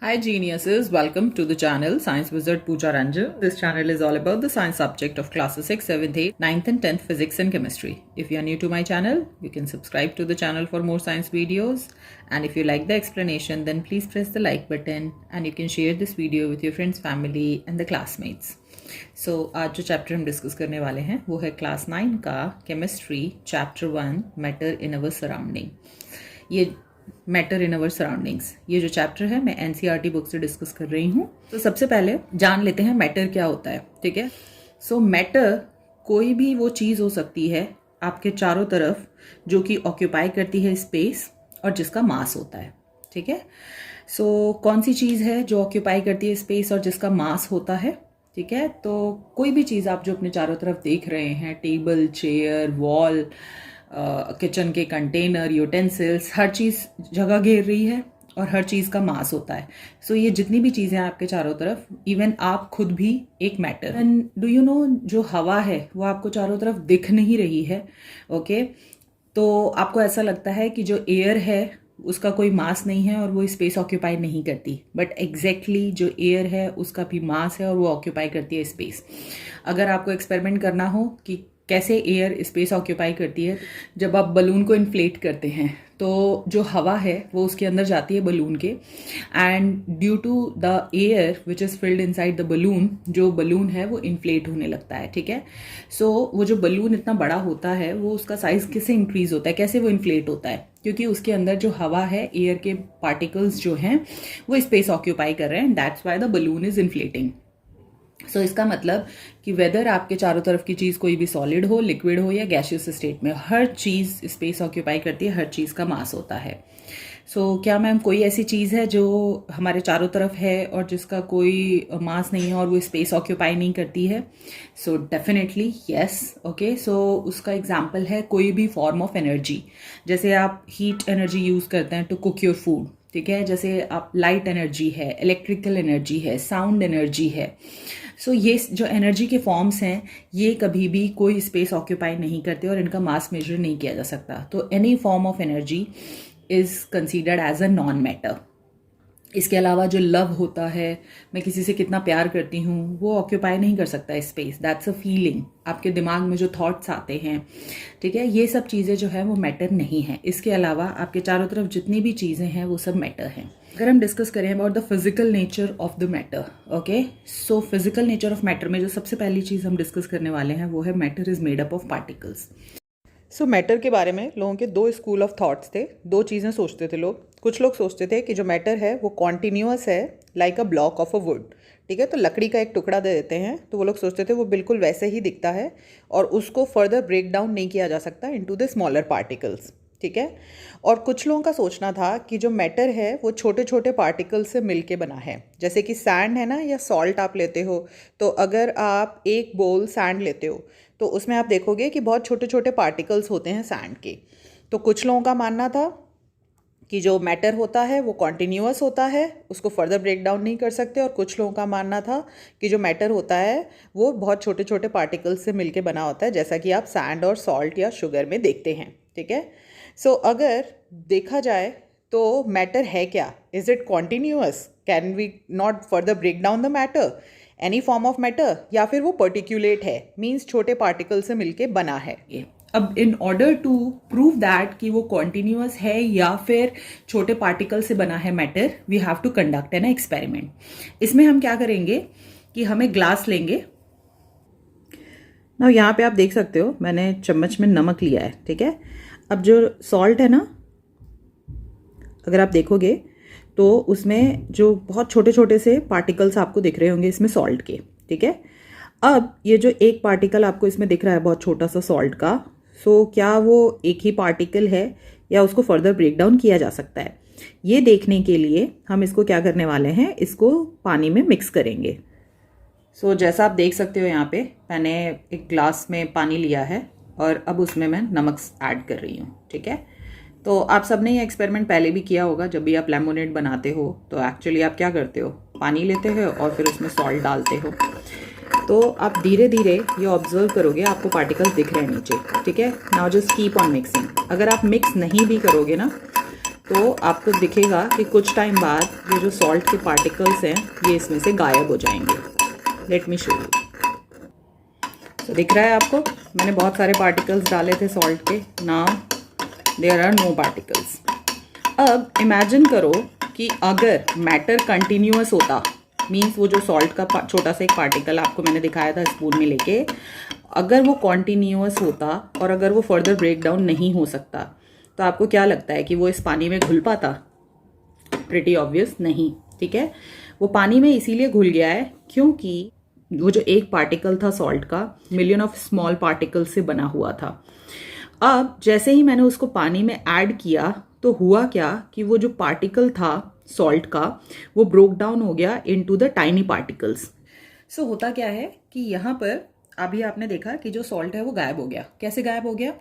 Hi geniuses, welcome to the channel Science Wizard Pooja Ranjan. This channel is all about the science subject of classes 6, 7th, 8th, 9th and 10th physics and chemistry. If you are new to my channel, you can subscribe to the channel for more science videos. And if you like the explanation, then please press the like button and you can share this video with your friends, family and the classmates. So आज जो chapter हम discuss करने वाले हैं वो है class 9 का chemistry chapter 1 matter in our surrounding. ये मैटर इन अवर सराउंडिंग्स ये जो चैप्टर है मैं एनसीईआरटी बुक से डिस्कस कर रही हूँ। तो सबसे पहले जान लेते हैं मैटर क्या होता है। ठीक है, सो मैटर कोई भी वो चीज़ हो सकती है आपके चारों तरफ जो कि ऑक्यूपाई करती है स्पेस और जिसका मास होता है। ठीक है, सो कौन सी चीज़ है जो ऑक्यूपाई करती है स्पेस और जिसका मास होता है। ठीक है, तो कोई भी चीज़ आप जो अपने चारों तरफ देख रहे हैं, टेबल, चेयर, वॉल, किचन के कंटेनर, यूटेंसिल्स, हर चीज़ जगह घेर रही है और हर चीज़ का मास होता है। सो ये जितनी भी चीज़ें हैं आपके चारों तरफ, इवन आप खुद भी एक matter. And do you know, जो हवा है वो आपको चारों तरफ दिख नहीं रही है। ओके, तो आपको ऐसा लगता है कि जो एयर है उसका कोई मास नहीं है और वो स्पेस ऑक्यूपाई नहीं करती, बट एग्जैक्टली जो एयर है उसका भी मास है और वो ऑक्यूपाई करती है स्पेस। अगर आपको एक्सपेरिमेंट करना हो कि कैसे एयर स्पेस ऑक्यूपाई करती है, जब आप बलून को इन्फ्लेट करते हैं तो जो हवा है वो उसके अंदर जाती है बलून के, and due to the air which is filled inside the balloon, जो बलून है वो इन्फ्लेट होने लगता है। ठीक है, सो वो जो बलून इतना बड़ा होता है वो उसका साइज किससे इंक्रीज होता है, कैसे वो इन्फ्लेट होता है, क्योंकि उसके अंदर जो हवा है, एयर के पार्टिकल्स जो हैं वो स्पेस ऑक्यूपाई कर रहे हैं, that's why the balloon is inflating. So इसका मतलब कि वेदर आपके चारों तरफ की चीज़ कोई भी सॉलिड हो, लिक्विड हो या गैसियस स्टेट में, हर चीज़ स्पेस ऑक्यूपाई करती है, हर चीज़ का मास होता है। सो क्या मैम कोई ऐसी चीज़ है जो हमारे चारों तरफ है और जिसका कोई मास नहीं है और वो स्पेस ऑक्यूपाई नहीं करती है? So definitely yes. ओके, सो उसका एग्जाम्पल है कोई भी फॉर्म ऑफ एनर्जी। जैसे आप हीट एनर्जी यूज़ करते हैं टू कुक योर फूड। ठीक है, जैसे आप लाइट एनर्जी है, इलेक्ट्रिकल एनर्जी है, साउंड एनर्जी है। सो ये जो एनर्जी के फॉर्म्स हैं ये कभी भी कोई स्पेस ऑक्यूपाई नहीं करते और इनका मास मेजर नहीं किया जा सकता। तो any form of energy is considered as a non matter. इसके अलावा जो लव होता है, मैं किसी से कितना प्यार करती हूँ, वो ऑक्यूपाई नहीं कर सकता स्पेस, दैट्स अ फीलिंग। आपके दिमाग में जो थॉट्स आते हैं, ठीक है, ये सब चीज़ें जो है वो मैटर नहीं है। इसके अलावा आपके चारों तरफ जितनी भी चीज़ें हैं वो सब मैटर हैं। अगर हम डिस्कस करें about the physical nature of the matter, okay, so physical nature of matter में जो सबसे पहली चीज़ हम डिस्कस करने वाले हैं वो है matter is made up of particles. So matter के बारे में लोगों के दो स्कूल ऑफ थॉट्स थे, दो चीज़ें सोचते थे लोग। कुछ लोग सोचते थे कि जो मैटर है वो कॉन्टीन्यूअस है, like a block of a would. ठीक है, तो लकड़ी का एक टुकड़ा दे देते हैं तो वो लोग सोचते थे वो बिल्कुल वैसे ही दिखता है और उसको फर्दर ब्रेक डाउन नहीं किया जा सकता इनटू द स्मॉलर पार्टिकल्स। ठीक है, और कुछ लोगों का सोचना था कि जो मैटर है वो छोटे छोटे पार्टिकल्स से मिलके बना है। जैसे कि सैंड है ना, या सॉल्ट आप लेते हो, तो अगर आप एक बोल सैंड लेते हो तो उसमें आप देखोगे कि बहुत छोटे छोटे पार्टिकल्स होते हैं सैंड के। तो कुछ लोगों का मानना था कि जो मैटर होता है वो कॉन्टीन्यूअस होता है, उसको फर्दर ब्रेक डाउन नहीं कर सकते, और कुछ लोगों का मानना था कि जो मैटर होता है वो बहुत छोटे छोटे पार्टिकल्स से मिलके बना होता है, जैसा कि आप सैंड और सॉल्ट या शुगर में देखते हैं। ठीक है, सो अगर देखा जाए तो मैटर है क्या? Is it continuous? Can we not further break down the matter, any form of matter, या फिर वो पर्टिकुलेट है, मीन्स छोटे पार्टिकल से मिलके बना है। अब in order to prove that कि वो कॉन्टीन्यूअस है या फिर छोटे पार्टिकल से बना है matter, we have to conduct an experiment. इसमें हम क्या करेंगे कि हमें ग्लास लेंगे ना, यहाँ पे आप देख सकते हो मैंने चम्मच में नमक लिया है। ठीक है, अब जो सॉल्ट है ना, अगर आप देखोगे तो उसमें जो बहुत छोटे छोटे से पार्टिकल्स आपको दिख रहे होंगे इसमें सॉल्ट के। ठीक है, अब ये जो एक पार्टिकल आपको इसमें दिख रहा है बहुत छोटा सा सॉल्ट का, सो क्या वो एक ही पार्टिकल है या उसको फर्दर ब्रेक डाउन किया जा सकता है? ये देखने के लिए हम इसको क्या करने वाले हैं, इसको पानी में मिक्स करेंगे। सो जैसा आप देख सकते हो यहाँ पे मैंने एक ग्लास में पानी लिया है और अब उसमें मैं नमक ऐड कर रही हूँ। ठीक है, तो आप सब ने ये एक्सपेरिमेंट पहले भी किया होगा। जब भी आप लेमोनेड बनाते हो तो एक्चुअली आप क्या करते हो, पानी लेते हो और फिर उसमें सॉल्ट डालते हो। तो आप धीरे धीरे ये ऑब्जर्व करोगे, आपको पार्टिकल्स दिख रहे हैं नीचे। ठीक है, now just keep on mixing. अगर आप मिक्स नहीं भी करोगे ना तो आपको दिखेगा कि कुछ टाइम बाद ये जो सॉल्ट के पार्टिकल्स हैं ये इसमें से गायब हो जाएंगे। Let me show you. तो दिख रहा है आपको, मैंने बहुत सारे पार्टिकल्स डाले थे सॉल्ट के, now there are no particles. अब इमेजिन करो कि अगर मैटर कंटिन्यूअस होता, मीन्स वो जो सॉल्ट का छोटा सा एक पार्टिकल आपको मैंने दिखाया था स्पून में लेके, अगर वो कॉन्टीन्यूअस होता और अगर वो फर्दर ब्रेक डाउन नहीं हो सकता, तो आपको क्या लगता है कि वो इस पानी में घुल पाता? प्रिटी ऑब्वियस नहीं, ठीक है। वो पानी में इसीलिए घुल गया है क्योंकि वो जो एक पार्टिकल था सॉल्ट का, मिलियन ऑफ स्मॉल पार्टिकल से बना हुआ था। अब जैसे ही मैंने उसको पानी में ऐड किया तो हुआ क्या कि वो जो पार्टिकल था सॉल्ट का वो ब्रोक डाउन हो गया इनटू द टाइनी पार्टिकल्स। सो होता क्या है कि यहाँ पर अभी आपने देखा कि जो सॉल्ट है वो गायब हो गया। कैसे गायब हो गया?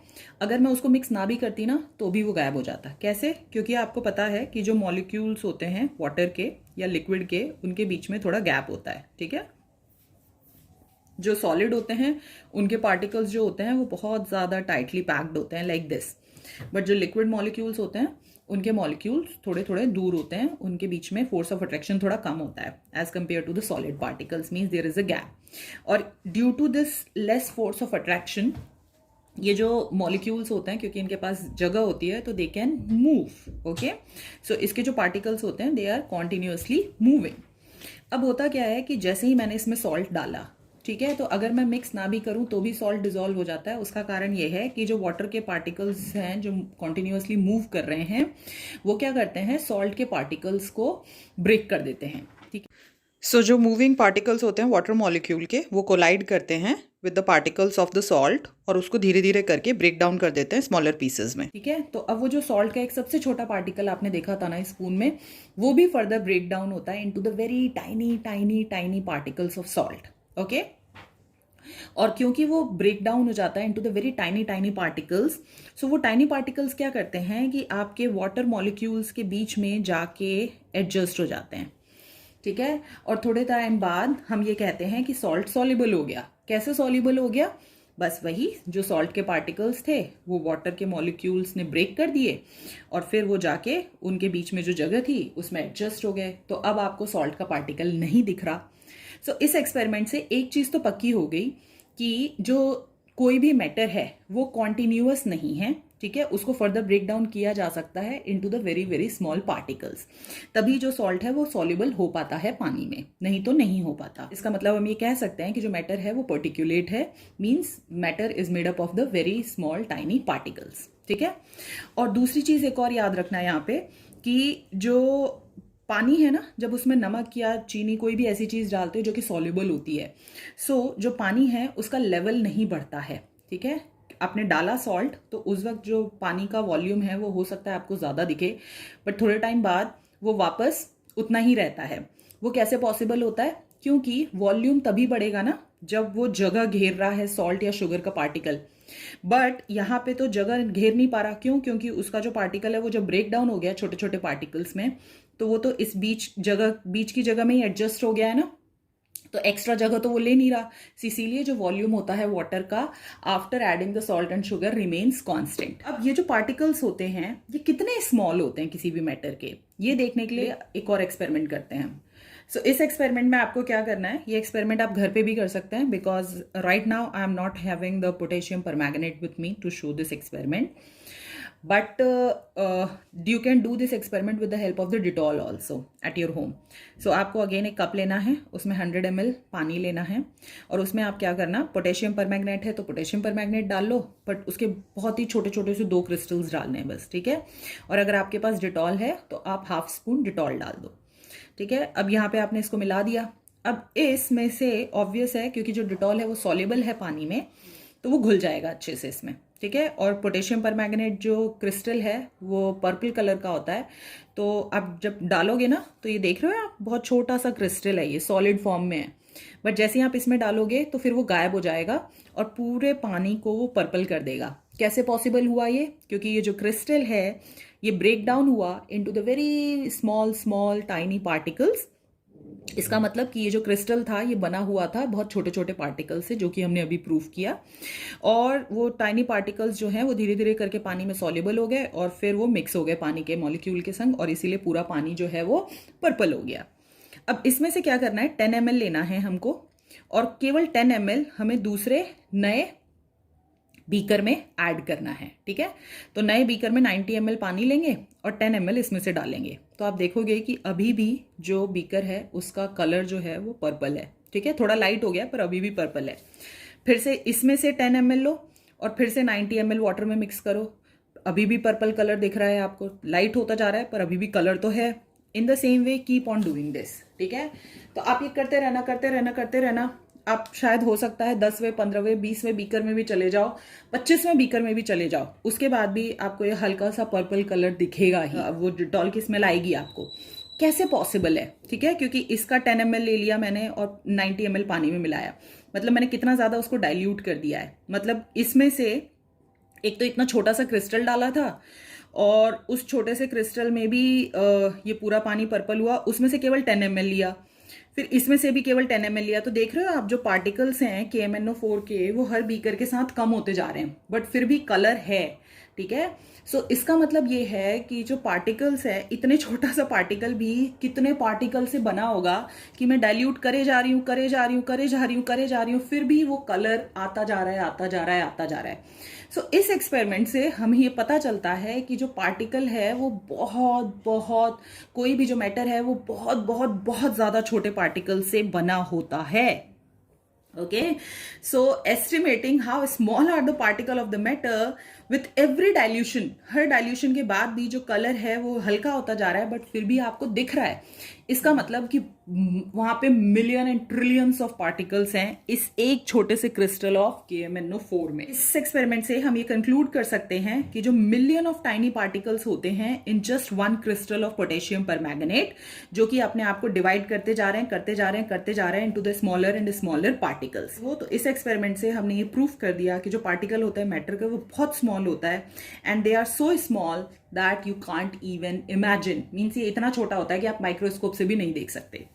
अगर मैं उसको मिक्स ना भी करती ना तो भी वो गायब हो जाता। कैसे? क्योंकि आपको पता है कि जो मॉलिक्यूल्स होते हैं वाटर के या लिक्विड के, उनके बीच में थोड़ा गैप होता है, ठीक है। जो सॉलिड होते हैं उनके पार्टिकल्स जो होते हैं वो बहुत ज़्यादा टाइटली पैक्ड होते हैं लाइक दिस, बट जो लिक्विड मॉलिक्यूल्स होते हैं उनके मॉलिक्यूल्स थोड़े थोड़े दूर होते हैं, उनके बीच में फोर्स ऑफ अट्रैक्शन थोड़ा कम होता है as compare to the solid particles, means there is a gap. और due to this less force of attraction ये जो मॉलिक्यूल्स होते हैं, क्योंकि इनके पास जगह होती है तो दे कैन मूव, ओके। सो इसके जो पार्टिकल्स होते हैं दे आर कॉन्टिन्यूसली मूविंग। अब होता क्या है कि जैसे ही मैंने इसमें सॉल्ट डाला, ठीक है, तो अगर मैं मिक्स ना भी करूं तो भी सॉल्ट डिसॉल्व हो जाता है। उसका कारण ये है कि जो वाटर के पार्टिकल्स हैं जो कॉन्टिन्यूसली मूव कर रहे हैं वो क्या करते हैं, सॉल्ट के पार्टिकल्स को ब्रेक कर देते हैं, ठीक है। सो जो मूविंग पार्टिकल्स होते हैं वाटर मॉलिक्यूल के वो कोलाइड करते हैं with the particles of the salt और उसको धीरे धीरे करके ब्रेक डाउन कर देते हैं स्मॉलर पीसेस में, ठीक है। तो अब वो जो सॉल्ट का एक सबसे छोटा पार्टिकल आपने देखा था ना स्पून में, वो भी फर्दर ब्रेक डाउन होता है into the very tiny tiny tiny particles of salt, okay. और क्योंकि वो ब्रेक डाउन हो जाता है into the very tiny tiny particles, so वो टाइनी पार्टिकल्स क्या करते हैं कि आपके वाटर मॉलिक्यूल्स के बीच में जाके एडजस्ट हो जाते हैं, ठीक है। और थोड़े टाइम बाद हम ये कहते हैं कि सॉल्ट सॉल्युबल हो गया। कैसे सॉल्युबल हो गया? बस वही जो सॉल्ट के पार्टिकल्स थे वो वाटर के मॉलिक्यूल्स ने ब्रेक कर दिए और फिर वो जाके उनके बीच में जो जगह थी उसमें एडजस्ट हो गए। तो अब आपको सॉल्ट का पार्टिकल नहीं दिख रहा। सो इस एक्सपेरिमेंट से एक चीज तो पक्की हो गई कि जो कोई भी मैटर है वो कॉन्टिन्यूअस नहीं है, ठीक है। उसको फर्दर ब्रेक डाउन किया जा सकता है into the very very small particles, तभी जो सॉल्ट है वो सॉल्युबल हो पाता है पानी में, नहीं तो नहीं हो पाता। इसका मतलब हम ये कह सकते हैं कि जो मैटर है वो पर्टिकुलेट है, means matter is made up of the very small tiny particles, ठीक है। और दूसरी चीज एक और याद रखना है यहाँ पे कि जो पानी है ना, जब उसमें नमक या चीनी कोई भी ऐसी चीज डालते हो जो कि सॉल्युबल होती है, सो जो पानी है उसका लेवल नहीं बढ़ता है, ठीक है। आपने डाला सॉल्ट तो उस वक्त जो पानी का वॉल्यूम है वो हो सकता है आपको ज्यादा दिखे, बट थोड़े टाइम बाद वो वापस उतना ही रहता है। वो कैसे पॉसिबल होता है? क्योंकि वॉल्यूम तभी बढ़ेगा ना जब वो जगह घेर रहा है सॉल्ट या शुगर का पार्टिकल, बट यहाँ पे तो जगह घेर नहीं पा रहा। क्यों? क्योंकि उसका जो पार्टिकल है वो जब ब्रेक डाउन हो गया छोटे छोटे पार्टिकल्स में, तो वो तो इस बीच की जगह में ही एडजस्ट हो गया है ना, तो एक्स्ट्रा जगह तो वो ले नहीं रहा। इसीलिए जो वॉल्यूम होता है वाटर का after adding the salt and sugar remains constant. अब ये जो पार्टिकल्स होते हैं ये कितने स्मॉल होते हैं किसी भी मैटर के, ये देखने के लिए एक और एक्सपेरिमेंट करते हैं हम। सो इस एक्सपेरिमेंट में आपको क्या करना है, ये एक्सपेरिमेंट आप घर पे भी कर सकते हैं, because right now I am not having the potassium permanganate with me to show this experiment, but you can do this experiment with the help of the Dettol also at your home. So आपको again एक cup लेना है, उसमें 100 ml पानी लेना है और उसमें आप क्या करना, पोटेशियम परमैंगनेट है तो पोटेशियम परमैंगनेट डाल लो, बट उसके बहुत ही छोटे छोटे से 2 क्रिस्टल्स डालने हैं बस, ठीक है। और अगर आपके पास डिटॉल है तो आप ½ स्पून डिटॉल डाल दो, ठीक है। अब यहाँ पे आपने इसको मिला दिया। अब इसमें से ऑब्वियस है क्योंकि जो डिटॉल है वो सॉल्युबल है पानी में, तो वो घुल जाएगा अच्छे से इसमें, ठीक है। और पोटेशियम परमैंगनेट जो क्रिस्टल है वो पर्पल कलर का होता है, तो आप जब डालोगे ना तो ये देख रहे हो आप, बहुत छोटा सा क्रिस्टल है, ये सॉलिड फॉर्म में है, बट जैसे ही आप इसमें डालोगे तो फिर वो गायब हो जाएगा और पूरे पानी को वो पर्पल कर देगा। कैसे पॉसिबल हुआ ये? क्योंकि ये जो क्रिस्टल है ये ब्रेक डाउन हुआ into the very small small tiny particles इसका मतलब कि ये जो क्रिस्टल था ये बना हुआ था बहुत छोटे छोटे पार्टिकल से, जो कि हमने अभी प्रूव किया। और वो टाइनी पार्टिकल्स जो हैं वो धीरे धीरे करके पानी में सॉल्युबल हो गए और फिर वो मिक्स हो गए पानी के मॉलिक्यूल के संग, और इसीलिए पूरा पानी जो है वो पर्पल हो गया। अब इसमें से क्या करना है, 10 ml लेना है हमको, और केवल 10 ml हमें दूसरे नए बीकर में ऐड करना है। ठीक है, तो नए बीकर में 90 ml पानी लेंगे और 10 ml इसमें से डालेंगे। तो आप देखोगे कि अभी भी जो बीकर है उसका कलर जो है वो पर्पल है। ठीक है, थोड़ा लाइट हो गया पर अभी भी पर्पल है। फिर से इसमें से 10 ml लो और फिर से 90 ml वाटर में मिक्स करो। अभी भी पर्पल कलर दिख रहा है आपको, लाइट होता जा रहा है पर अभी भी कलर तो है। In the same way keep on doing this. ठीक है, तो आप ये करते रहना करते रहना करते रहना। आप शायद हो सकता है 10वें 15वें 20वें बीकर में भी चले जाओ, 25वें बीकर में भी चले जाओ, उसके बाद भी आपको ये हल्का सा पर्पल कलर दिखेगा ही, वो डिटॉल की स्मेल आएगी आपको। कैसे पॉसिबल है? ठीक है, क्योंकि इसका 10 ml ले लिया मैंने और 90 ml पानी में मिलाया, मतलब मैंने कितना ज्यादा उसको डाइल्यूट कर दिया है। मतलब इसमें से एक तो इतना छोटा सा क्रिस्टल डाला था और उस छोटे से क्रिस्टल में भी ये पूरा पानी पर्पल हुआ, उसमें से केवल 10 ml लिया, फिर इसमें से भी केवल 10 ml लिया। तो देख रहे हो आप जो पार्टिकल्स हैं KMnO4 के, वो हर बीकर के साथ कम होते जा रहे हैं, बट फिर भी कलर है। ठीक है, सो इसका मतलब ये है कि जो पार्टिकल्स है, इतने छोटा सा पार्टिकल भी कितने पार्टिकल से बना होगा कि मैं डाइल्यूट करे जा रही हूँ करे जा रही हूँ करे जा रही हूँ करे जा रही हूँ, फिर भी वो कलर आता जा रहा है आता जा रहा है आता जा रहा है। सो इस एक्सपेरिमेंट से हमें ये पता चलता है कि जो पार्टिकल है वो बहुत बहुत, कोई भी जो मैटर है वो बहुत बहुत बहुत ज्यादा छोटे पार्टिकल से बना होता है। Okay, so estimating how small are the particle of the matter with every dilution, her dilution के बाद भी जो कलर है वो हल्का होता जा रहा है बट फिर भी आपको दिख रहा है। इसका मतलब कि वहां पे million and trillions of particles हैं इस एक छोटे से क्रिस्टल ऑफ KMnO4 में। इस एक्सपेरिमेंट से हम ये कंक्लूड कर सकते हैं कि जो मिलियन ऑफ टाइनी पार्टिकल्स होते हैं in just one crystal of potassium permanganate, जो कि अपने आप को डिवाइड करते जा रहे हैं करते जा रहे हैं करते जा रहे हैं into the smaller and smaller particles. वो तो इस एक्सपेरिमेंट से हमने ये प्रूफ कर दिया कि जो पार्टिकल होता है मैटर का वो बहुत स्मॉल होता है, and they are so small that you can't even imagine. Means ये इतना छोटा होता है कि आप माइक्रोस्कोप से भी नहीं देख सकते।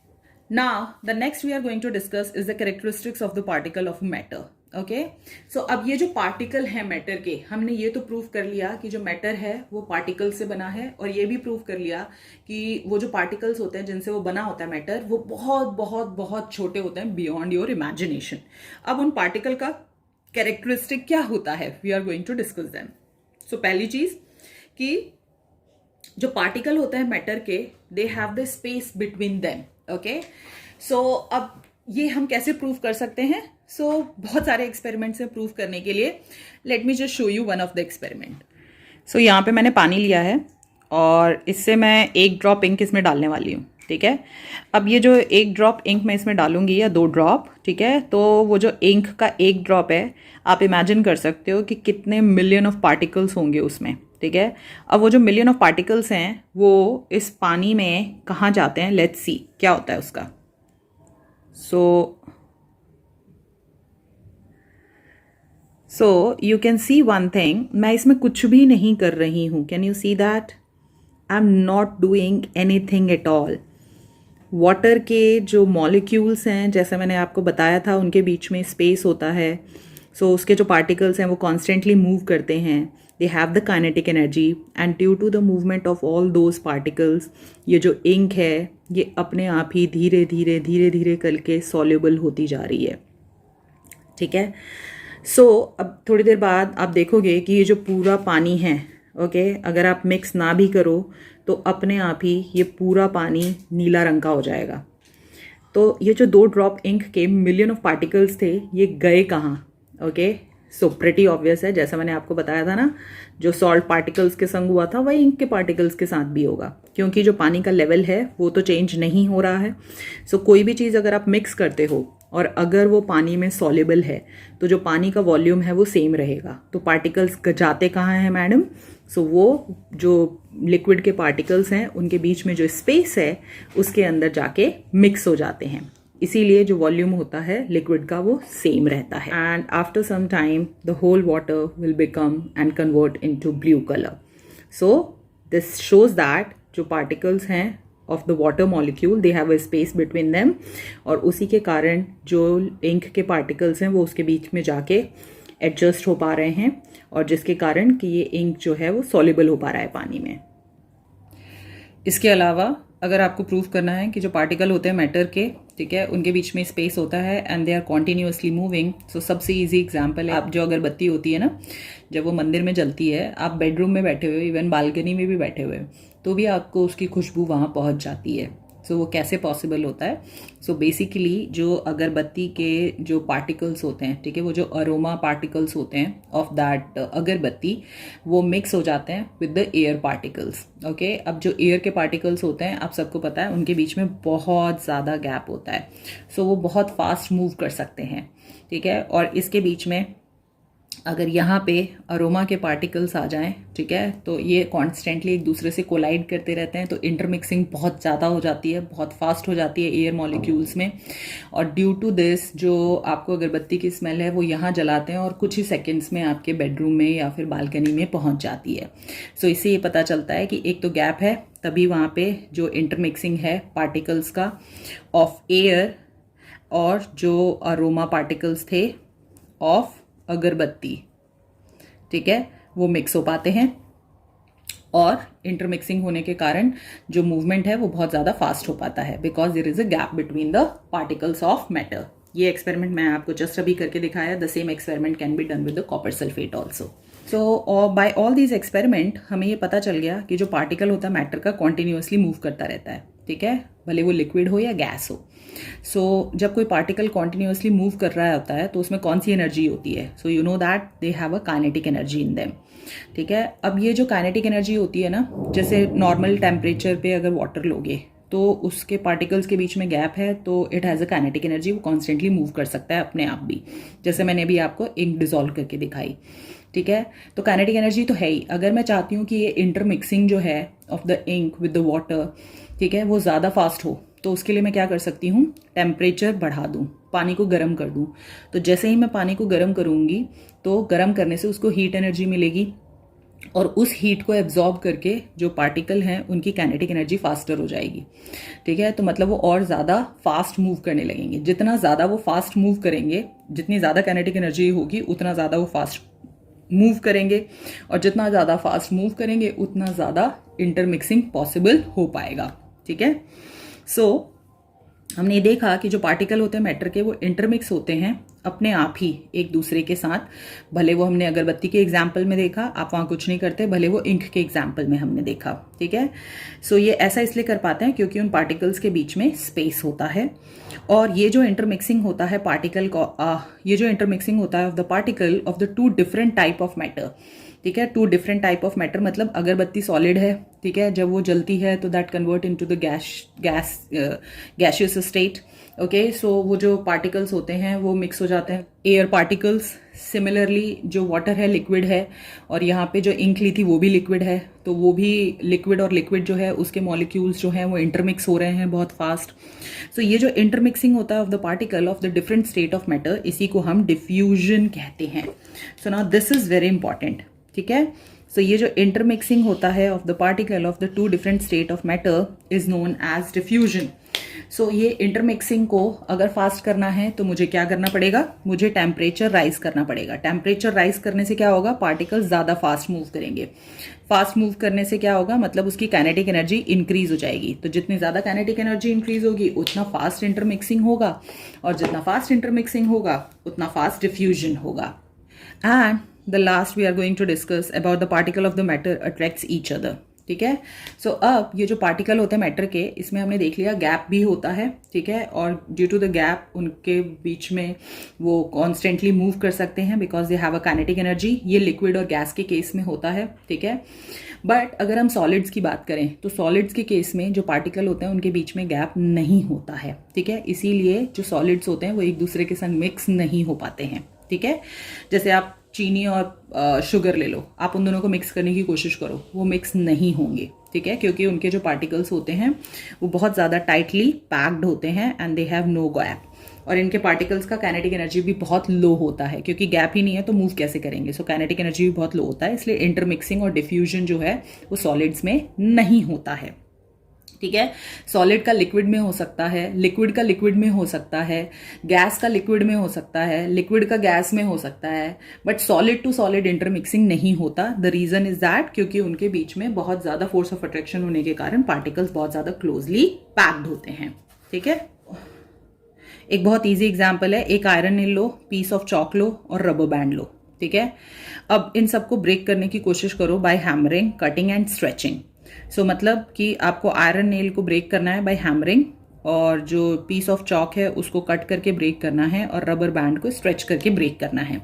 Now, the next we are going to discuss is the characteristics of the particle of matter. Okay? So, अब ये जो पार्टिकल है मैटर के, हमने ये तो प्रूव कर लिया कि जो मैटर है वो पार्टिकल से बना है, और ये भी प्रूव कर लिया कि वो जो पार्टिकल्स होते हैं जिनसे वो बना होता है मैटर, वो बहुत बहुत बहुत छोटे होते हैं, बियॉन्ड योर इमेजिनेशन। अब उन पार्टिकल का कैरेक्टरिस्टिक क्या होता है, we are going to discuss them. So पहली चीज कि जो पार्टिकल होते हैं मैटर के, they have the space between them. Okay, so अब ये हम कैसे प्रूव कर सकते हैं? सो बहुत सारे एक्सपेरिमेंट से प्रूव करने के लिए let me just show you one of the experiment. So यहाँ पे मैंने पानी लिया है और इससे मैं 1 ड्रॉप इंक इसमें डालने वाली हूँ। ठीक है, अब ये जो 1 ड्रॉप इंक मैं इसमें डालूंगी या 2 ड्रॉप, ठीक है, तो वो जो इंक का 1 ड्रॉप है, आप इमेजिन कर सकते हो कि कितने मिलियन ऑफ पार्टिकल्स होंगे उसमें। ठीक है, अब वो जो मिलियन ऑफ पार्टिकल्स हैं वो इस पानी में कहाँ जाते हैं, लेट्स सी क्या होता है उसका। So you can see one thing, मैं इसमें कुछ भी नहीं कर रही हूँ। Can you see that? I am not doing anything at all. Water के जो मॉलिक्यूल्स हैं, जैसे मैंने आपको बताया था, उनके बीच में स्पेस होता है। सो उसके जो पार्टिकल्स हैं वो कॉन्स्टेंटली मूव करते हैं, they have the kinetic energy, and due to the movement of all those particles, ये जो इंक है ये अपने आप ही धीरे धीरे धीरे धीरे करके सॉल्युबल होती जा रही है। ठीक है, सो अब थोड़ी देर बाद आप देखोगे कि ये जो पूरा पानी है, ओके, अगर आप मिक्स ना भी करो तो अपने आप ही ये पूरा पानी नीला रंग का हो जाएगा। तो ये जो 2 ड्रॉप इंक के मिलियन ऑफ पार्टिकल्स थे, ये गए कहाँ? ओके, सो प्रेटी ऑब्वियस है, जैसा मैंने आपको बताया था ना, जो सॉल्ट पार्टिकल्स के संग हुआ था वही इंक के पार्टिकल्स के साथ भी होगा, क्योंकि जो पानी का लेवल है वो तो चेंज नहीं हो रहा है। सो कोई भी चीज़ अगर आप मिक्स करते हो और अगर वो पानी में सॉल्युबल है तो जो पानी का वॉल्यूम है वो सेम रहेगा। तो पार्टिकल्स जाते कहाँ हैं मैडम? सो वो जो लिक्विड के पार्टिकल्स हैं उनके बीच में जो स्पेस है उसके अंदर जाके मिक्स हो जाते हैं, इसीलिए जो वॉल्यूम होता है लिक्विड का वो सेम रहता है। And after some time the whole water will become and convert into blue colour. So this shows that जो पार्टिकल्स हैं of the water molecule, they have a space between them, और उसी के कारण जो इंक के पार्टिकल्स हैं वो उसके बीच में जाके एडजस्ट हो पा रहे हैं, और जिसके कारण कि ये इंक जो है वो सॉल्युबल हो पा रहा है पानी में। इसके अलावा अगर आपको प्रूव करना है कि जो पार्टिकल होते हैं मैटर के, ठीक है, उनके बीच में स्पेस होता है and they are continuously moving, so सबसे इजी एग्जांपल है, आप जो अगरबत्ती होती है ना, जब वो मंदिर में जलती है, आप बेडरूम में बैठे हुए, इवन बालकनी में भी बैठे हुए, तो भी आपको उसकी खुशबू वहाँ पहुँच जाती है। सो वो कैसे पॉसिबल होता है? सो बेसिकली जो अगरबत्ती के जो पार्टिकल्स होते हैं, ठीक है, वो जो अरोमा पार्टिकल्स होते हैं ऑफ दैट अगरबत्ती, वो मिक्स हो जाते हैं with the air particles. Okay, अब जो एयर के पार्टिकल्स होते हैं, आप सबको पता है, उनके बीच में बहुत ज़्यादा गैप होता है, सो वो बहुत फास्ट मूव कर सकते हैं, ठीक है। और इसके बीच में अगर यहाँ पे अरोमा के पार्टिकल्स आ जाएं, ठीक है, तो ये कॉन्स्टेंटली एक दूसरे से कोलाइड करते रहते हैं, तो इंटरमिक्सिंग बहुत ज़्यादा हो जाती है, बहुत फास्ट हो जाती है एयर मॉलिक्यूल्स में, और ड्यू टू दिस जो आपको अगरबत्ती की स्मेल है वो यहाँ जलाते हैं और कुछ ही सेकेंड्स में आपके बेडरूम में या फिर बालकनी में पहुँच जाती है। सो इससे ये पता चलता है कि एक तो गैप है, तभी वहाँ पे जो इंटरमिक्सिंग है पार्टिकल्स का ऑफ एयर और जो अरोमा पार्टिकल्स थे ऑफ अगरबत्ती, ठीक है, वो मिक्स हो पाते हैं, और इंटरमिक्सिंग होने के कारण जो मूवमेंट है वो बहुत ज़्यादा फास्ट हो पाता है, because there is a gap between the particles of matter. ये एक्सपेरिमेंट मैं आपको जस्ट अभी करके दिखाया। The same experiment can be done with the copper sulphate also. So by all these experiment हमें ये पता चल गया कि जो पार्टिकल होता है मैटर का कॉन्टिन्यूसली मूव करता रहता है, ठीक है, भले वो लिक्विड हो या गैस हो। सो जब कोई पार्टिकल कॉन्टिन्यूसली मूव कर रहा होता है तो उसमें कौन सी एनर्जी होती है? So you know that they have a kinetic energy in them, ठीक है। अब ये जो काइनेटिक एनर्जी होती है ना, जैसे नॉर्मल टेम्परेचर पे अगर वाटर लोगे तो उसके पार्टिकल्स के बीच में गैप है, तो it has a kinetic energy, वो कॉन्स्टेंटली मूव कर सकता है अपने आप भी, जैसे मैंने अभी आपको इंक डिजोल्व करके दिखाई, ठीक है। तो काइनेटिक एनर्जी तो है ही। अगर मैं चाहती हूँ कि ये इंटरमिक्सिंग जो है of the ink with the water, ठीक है, वो ज़्यादा फास्ट हो, तो उसके लिए मैं क्या कर सकती हूँ? टेम्परेचर बढ़ा दूँ, पानी को गर्म कर दूँ। तो जैसे ही मैं पानी को गर्म करूँगी तो गर्म करने से उसको हीट एनर्जी मिलेगी, और उस हीट को एब्जॉर्ब करके जो पार्टिकल हैं उनकी काइनेटिक एनर्जी फास्टर हो जाएगी, ठीक है। तो मतलब वो और ज़्यादा फास्ट मूव करने लगेंगे। जितना ज़्यादा वो फास्ट मूव करेंगे, जितनी ज़्यादा काइनेटिक एनर्जी होगी, उतना ज़्यादा वो फास्ट मूव करेंगे, और जितना ज़्यादा फास्ट मूव करेंगे उतना ज़्यादा इंटरमिक्सिंग पॉसिबल हो पाएगा, ठीक है। सो हमने ये देखा कि जो पार्टिकल होते हैं मैटर के, वो इंटरमिक्स होते हैं अपने आप ही एक दूसरे के साथ। भले वो हमने अगरबत्ती के एग्जाम्पल में देखा, आप वहाँ कुछ नहीं करते, भले वो इंक के एग्जाम्पल में हमने देखा, ठीक है। सो ये ऐसा इसलिए कर पाते हैं क्योंकि उन पार्टिकल्स के बीच में स्पेस होता है, और ये जो इंटरमिक्सिंग होता है पार्टिकल को, ये जो इंटरमिक्सिंग होता है of the particle of the two different type of matter, ठीक है। Two different type of matter मतलब अगरबत्ती सॉलिड है, ठीक है, जब वो जलती है तो that convert into the gaseous state, okay. So वो जो पार्टिकल्स होते हैं वो मिक्स हो जाते हैं एयर पार्टिकल्स। सिमिलरली जो वाटर है लिक्विड है, और यहाँ पे जो इंक ली थी वो भी लिक्विड है, तो वो भी लिक्विड, और लिक्विड जो है उसके मॉलिक्यूल्स जो हैं वो इंटरमिक्स हो रहे हैं बहुत फास्ट। सो ये जो इंटरमिक्सिंग होता है of the particle of the different state of matter, इसी को हम डिफ्यूजन कहते हैं। So now this is very important, ठीक है। सो ये जो इंटरमिक्सिंग होता है of the particle of the two different state of matter is known as diffusion. So ये इंटरमिक्सिंग को अगर फास्ट करना है तो मुझे क्या करना पड़ेगा? मुझे टेम्परेचर राइज करना पड़ेगा। टेम्परेचर राइज करने से क्या होगा? पार्टिकल्स ज़्यादा फास्ट मूव करेंगे। फास्ट मूव करने से क्या होगा? मतलब उसकी काइनेटिक एनर्जी इंक्रीज हो जाएगी। तो जितनी ज़्यादा काइनेटिक एनर्जी इंक्रीज होगी उतना फास्ट इंटरमिक्सिंग होगा, और जितना फास्ट इंटरमिक्सिंग होगा उतना फास्ट डिफ्यूजन होगा। And the last we are going to discuss about the particle of the matter attracts each other, ठीक है। सो अब ये जो पार्टिकल होते हैं मैटर के, इसमें हमने देख लिया गैप भी होता है, ठीक है, और ड्यू टू द गैप उनके बीच में वो कॉन्स्टेंटली मूव कर सकते हैं because they have a kinetic energy. ये लिक्विड और गैस के केस में होता है, ठीक है। बट अगर हम सॉलिड्स की बात करें तो सॉलिड्स के केस में जो पार्टिकल होते हैं उनके बीच में गैप नहीं होता है, ठीक है। इसीलिए जो सॉलिड्स होते हैं वो एक दूसरे के संग मिक्स नहीं हो पाते हैं, ठीक है। जैसे आप चीनी और शुगर ले लो, आप उन दोनों को मिक्स करने की कोशिश करो, वो मिक्स नहीं होंगे, ठीक है, क्योंकि उनके जो पार्टिकल्स होते हैं वो बहुत ज़्यादा टाइटली पैक्ड होते हैं and they have no gap, और इनके पार्टिकल्स का काइनेटिक एनर्जी भी बहुत लो होता है, क्योंकि गैप ही नहीं है तो मूव कैसे करेंगे। सो काइनेटिक एनर्जी भी बहुत लो होता है, इसलिए इंटरमिक्सिंग और डिफ्यूजन जो है वो सॉलिड्स में नहीं होता है। ठीक है। सॉलिड का लिक्विड में हो सकता है, लिक्विड का लिक्विड में हो सकता है, गैस का लिक्विड में हो सकता है, लिक्विड का गैस में हो सकता है, but solid to solid intermixing नहीं होता। द रीजन इज दैट क्योंकि उनके बीच में बहुत ज्यादा फोर्स ऑफ अट्रैक्शन होने के कारण पार्टिकल्स बहुत ज्यादा क्लोजली पैक्ड होते हैं। ठीक है, एक बहुत ईजी एग्जाम्पल है, एक आयरन नील लो, पीस ऑफ चॉक लो और रबर बैंड लो। ठीक है, अब इन सबको ब्रेक करने की कोशिश करो by hammering, cutting and stretching. So मतलब कि आपको आयरन नेल को ब्रेक करना है बाय हैमरिंग, और जो पीस ऑफ चॉक है उसको कट करके ब्रेक करना है, और रबर बैंड को स्ट्रेच करके ब्रेक करना है।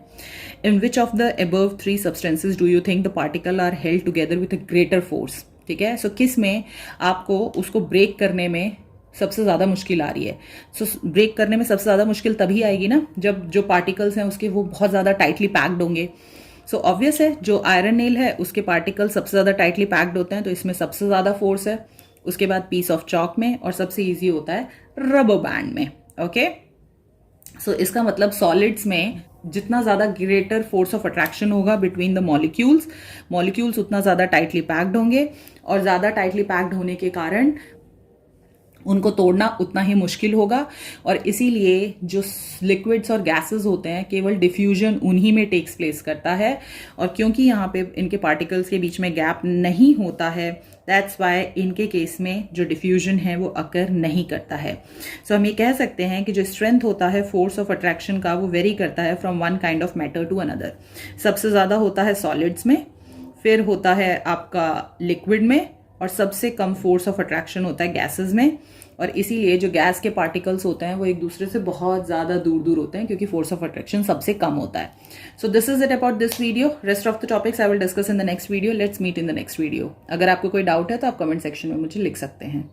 In which of the above 3 substances do you think the particle are held together with a greater force? ठीक है, सो किस में आपको उसको ब्रेक करने में सबसे ज्यादा मुश्किल आ रही है? सो ब्रेक करने में सबसे ज्यादा मुश्किल तभी आएगी ना जब जो पार्टिकल्स हैं उसके वो बहुत ज्यादा टाइटली पैक्ड होंगे। सो ऑब्वियस है, जो आयरन नेल है उसके पार्टिकल सबसे ज्यादा टाइटली पैक्ड होते हैं, तो इसमें सबसे ज्यादा फोर्स है। उसके बाद पीस ऑफ चॉक में, और सबसे इजी होता है रबर बैंड में। ओके, सो इसका मतलब सॉलिड्स में जितना ज्यादा ग्रेटर फोर्स ऑफ अट्रैक्शन होगा बिटवीन द मॉलिक्यूल्स उतना ज्यादा टाइटली पैक्ड होंगे, और ज्यादा टाइटली पैक्ड होने के कारण उनको तोड़ना उतना ही मुश्किल होगा। और इसीलिए जो लिक्विड्स और गैसेस होते हैं केवल डिफ्यूजन उन्हीं में टेक्स प्लेस करता है, और क्योंकि यहाँ पे इनके पार्टिकल्स के बीच में गैप नहीं होता है, दैट्स वाई इनके केस में जो डिफ्यूजन है वो अकर नहीं करता है। सो हम ये कह सकते हैं कि जो स्ट्रेंथ होता है फोर्स ऑफ अट्रैक्शन का वो वेरी करता है from one kind of matter to another. सबसे ज्यादा होता है सॉलिड्स में, फिर होता है आपका लिक्विड में, और सबसे कम फोर्स ऑफ अट्रैक्शन होता है गैसेस में। और इसीलिए जो गैस के पार्टिकल्स होते हैं वो एक दूसरे से बहुत ज्यादा दूर दूर होते हैं क्योंकि फोर्स ऑफ अट्रैक्शन सबसे कम होता है। So this is it about this video. Rest of the topics I will discuss in the next video. Let's meet in the next video. अगर आपको कोई डाउट है तो आप कमेंट सेक्शन में मुझे लिख सकते हैं।